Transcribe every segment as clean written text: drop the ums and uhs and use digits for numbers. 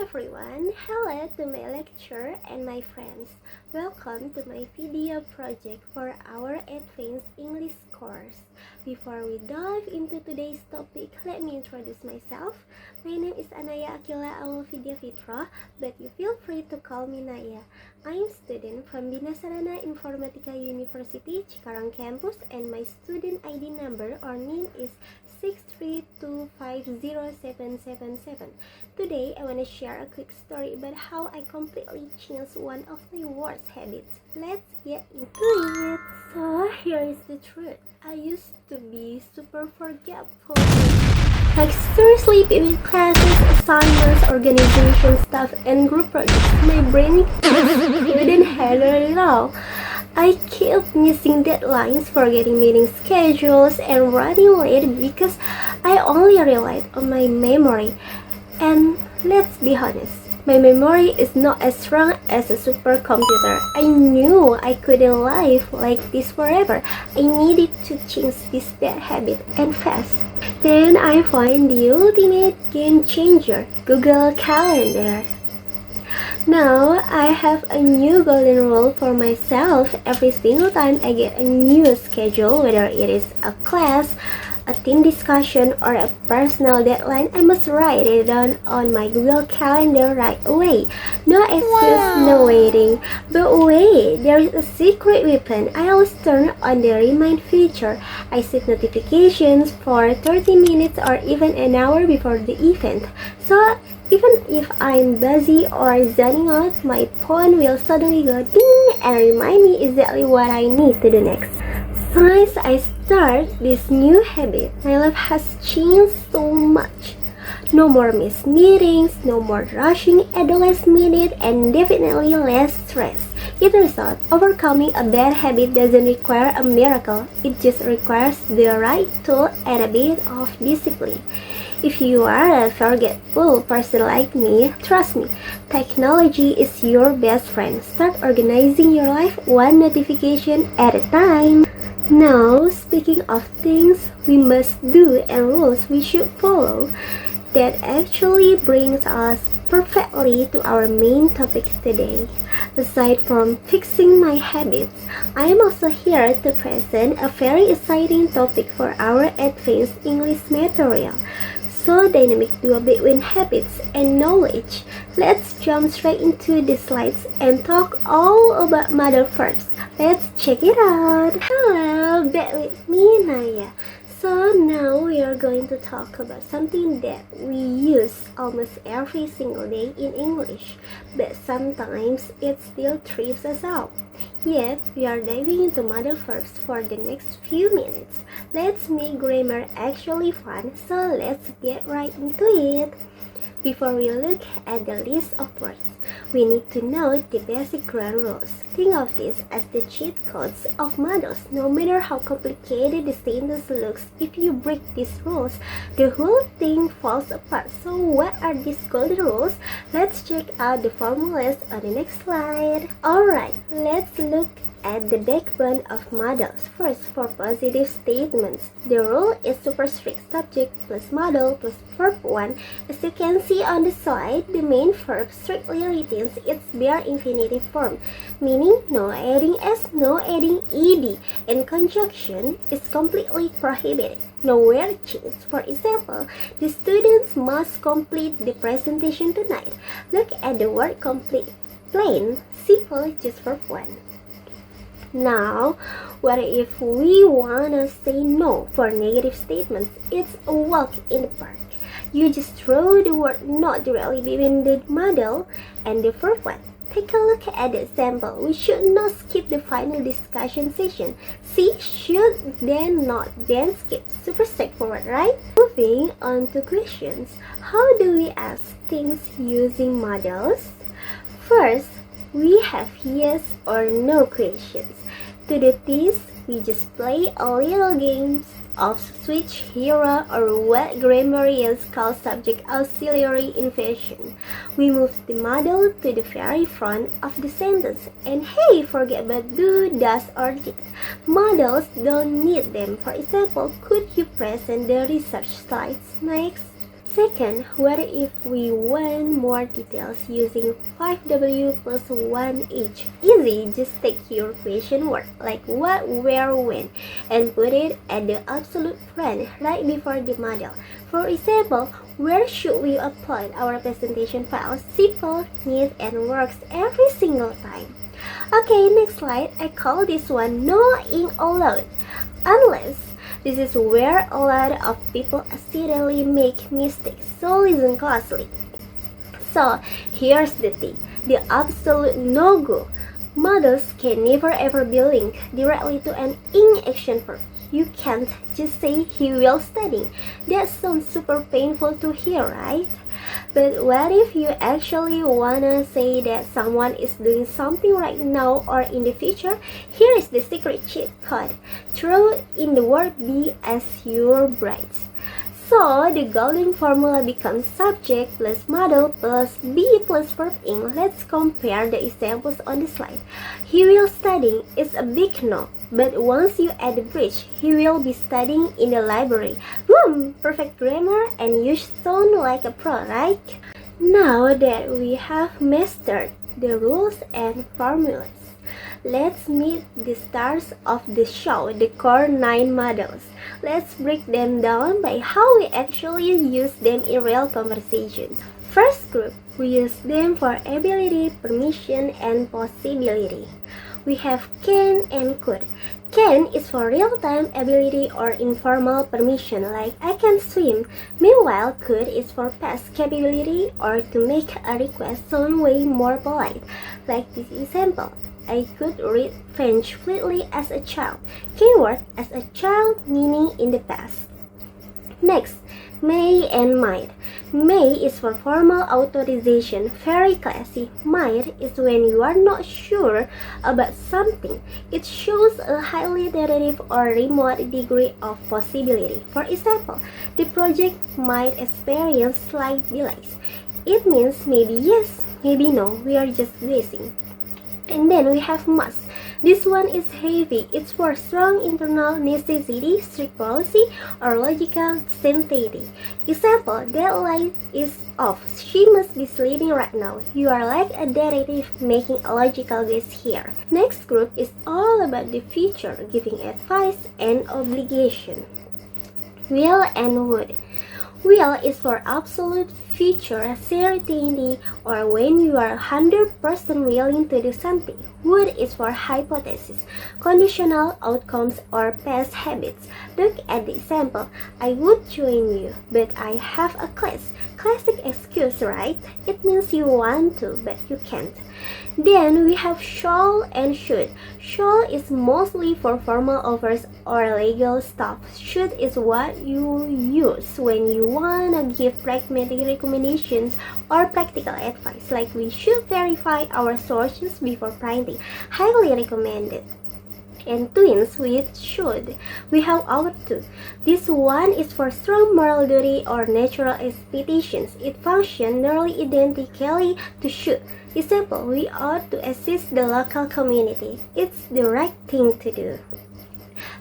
everyone, hello to my lecturer and my friends. Welcome to my video project for our advanced English course. Before we dive into today's topic, let me introduce myself. My name is Anaya Akila Awalvidya Fitra, but you feel free to call me Naya. I am student from Bina Sarana Informatika University, Cikarang campus, and my student ID number or name is 632507777. Today, I want to share a quick story about how I completely changed one of my worst habits. Let's get into it. So, here is the truth. I used to be super forgetful. Like seriously, between classes, assignments, organization stuff, and group projects, my brain couldn't handle it all. I kept missing deadlines, forgetting meeting schedules, and running late because I only relied on my memory. And let's be honest, my memory is not as strong as a supercomputer. I knew I couldn't live like this forever. I needed to change this bad habit and fast. Then I find the ultimate game changer, Google Calendar. Now I have a new golden rule for myself. Every single time I get a new schedule, whether it is a class, a team discussion, or a personal deadline, I must write it down on my Google Calendar right away. No excuse, no waiting. But wait, there is a secret weapon. I always turn on the remind feature. I set notifications for 30 minutes or even an hour before the event. So even if I'm busy or zoning out, my phone will suddenly go ding and remind me exactly what I need to do next. Since I start this new habit, my life has changed so much. No more missed meetings, no more rushing at the last minute, and definitely less stress. It turns out, overcoming a bad habit doesn't require a miracle. It just requires the right tool and a bit of discipline. If you are a forgetful person like me, trust me, technology is your best friend. Start organizing your life one notification at a time. Now, speaking of things we must do and rules we should follow, that actually brings us perfectly to our main topic today. Aside from fixing my habits, I am also here to present a very exciting topic for our advanced English material. So dynamic duo between habits and knowledge. Let's jump straight into the slides and talk all about model verbs. Let's check it out. Hello, back with me, Naya. So now we are going to talk about something that we use almost every single day in English, but sometimes it still trips us out. Yet, we are diving into model verbs for the next few minutes. Let's make grammar actually fun, so let's get right into it. Before we look at the list of words, we need to know the basic ground rules. Think of this as the cheat codes of models. No matter how complicated the sentence looks, if you break these rules, the whole thing falls apart. So what are these golden rules? Let's check out the formulas on the next slide. Alright, let's look at the backbone of models. First, for positive statements, the rule is super strict. Subject plus model plus verb 1. As you can see on the slide, the main verb strictly retains its bare infinitive form, meaning no adding s, no adding ed, and conjunction is completely prohibited. No word change. For example, the students must complete the presentation tonight. Look at the word complete. Plain, simple, just verb 1. Now, what if we wanna say no for negative statements? It's a walk in the park. You just throw the word not directly between the model and the verb 1. Take a look at the example. We should not skip the final discussion session. See, should, then not, then skip. Super straightforward, right? Moving on to questions. How do we ask things using models? First, we have yes or no questions. To do this, we just play a little games of switch hero or what grammarians call subject auxiliary inversion. We move the model to the very front of the sentence. And hey, forget about do, does, or did. Models don't need them. For example, could you present the research slides next? Second, what if we want more details using 5W plus 1H? Easy, just take your question word like what, where, when, and put it at the absolute front right before the model. For example, where should we upload our presentation files? Simple, neat, and works every single time. Okay, next slide. I call this one no ink allowed. Unless this is where a lot of people accidentally make mistakes, so listen closely. So here's the thing, the absolute no-go. Models can never ever be linked directly to an ink action verb. You can't just say he will study. That sounds super painful to hear, right? But what if you actually wanna say that someone is doing something right now or in the future? Here is the secret cheat code. Throw in the word be as your bride. So the golden formula becomes subject plus model plus be plus verb ing. Let's compare the examples on the slide. He will study is a big no, but once you add the bridge, he will be studying in the library. Boom! Perfect grammar, and you sound like a pro, right? Now that we have mastered the rules and formulas, let's meet the stars of the show, the core 9 models. Let's break them down by how we actually use them in real conversations. First group, we use them for ability, permission, and possibility. We have can and could. Can is for real-time ability or informal permission like I can swim. Meanwhile, could is for past capability or to make a request sound way more polite. Like this example, I could read French fluently as a child. Keyword as a child meaning in the past. Next, may and might. May is for formal authorization, very classy. Might is when you are not sure about something. It shows a highly tentative or remote degree of possibility. For example, the project might experience slight delays. It means maybe yes, maybe no, we are just guessing. And then we have must. This one is heavy. It's for strong internal necessity, strict policy, or logical certainty. Example, that light is off. She must be sleeping right now. You are like a detective making a logical guess here. Next group is all about the future, giving advice and obligation. Will and would. Will is for absolute future certainty or when you are 100% willing to do something. Would is for hypothesis, conditional outcomes or past habits. Look at the example. I would join you, but I have a class. Classic excuse, right? It means you want to, but you can't. Then we have shall and should. Shall is mostly for formal offers or legal stuff. Should is what you use when you wanna give pragmatic recommendations or practical advice, like we should verify our sources before printing. Highly recommended. And twins with should. We have our two. This one is for strong moral duty or natural expectations. It functions nearly identically to should. Example, we ought to assist the local community. It's the right thing to do.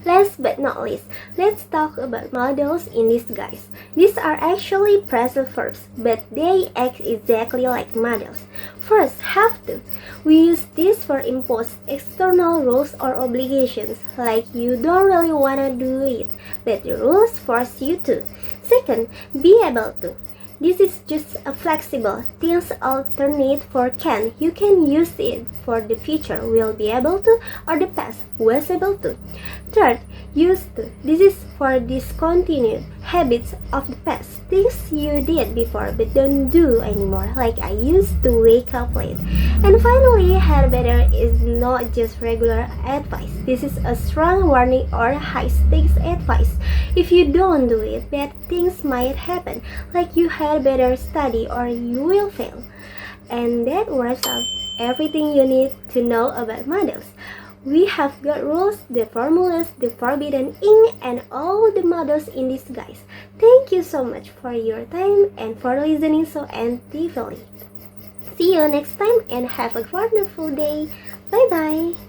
Last but not least, let's talk about models in disguise. These are actually present verbs, but they act exactly like models. First, have to. We use this for impose external rules or obligations, like you don't really wanna do it, but the rules force you to. Second, be able to. This is just a flexible tense alternate for can. You can use it for the future, will be able to, or the past, was able to. Third, used to. This is for discontinued habits of the past, things you did before but don't do anymore, like I used to wake up late. And finally, had better is not just regular advice. This is a strong warning or high stakes advice. If you don't do it, bad things might happen, like you had better study or you will fail. And that wraps up everything you need to know about models. We have got rules, the formulas, the forbidden ink, and all the models in disguise. Thank you so much for your time and for listening so attentively. See you next time and have a wonderful day. Bye bye.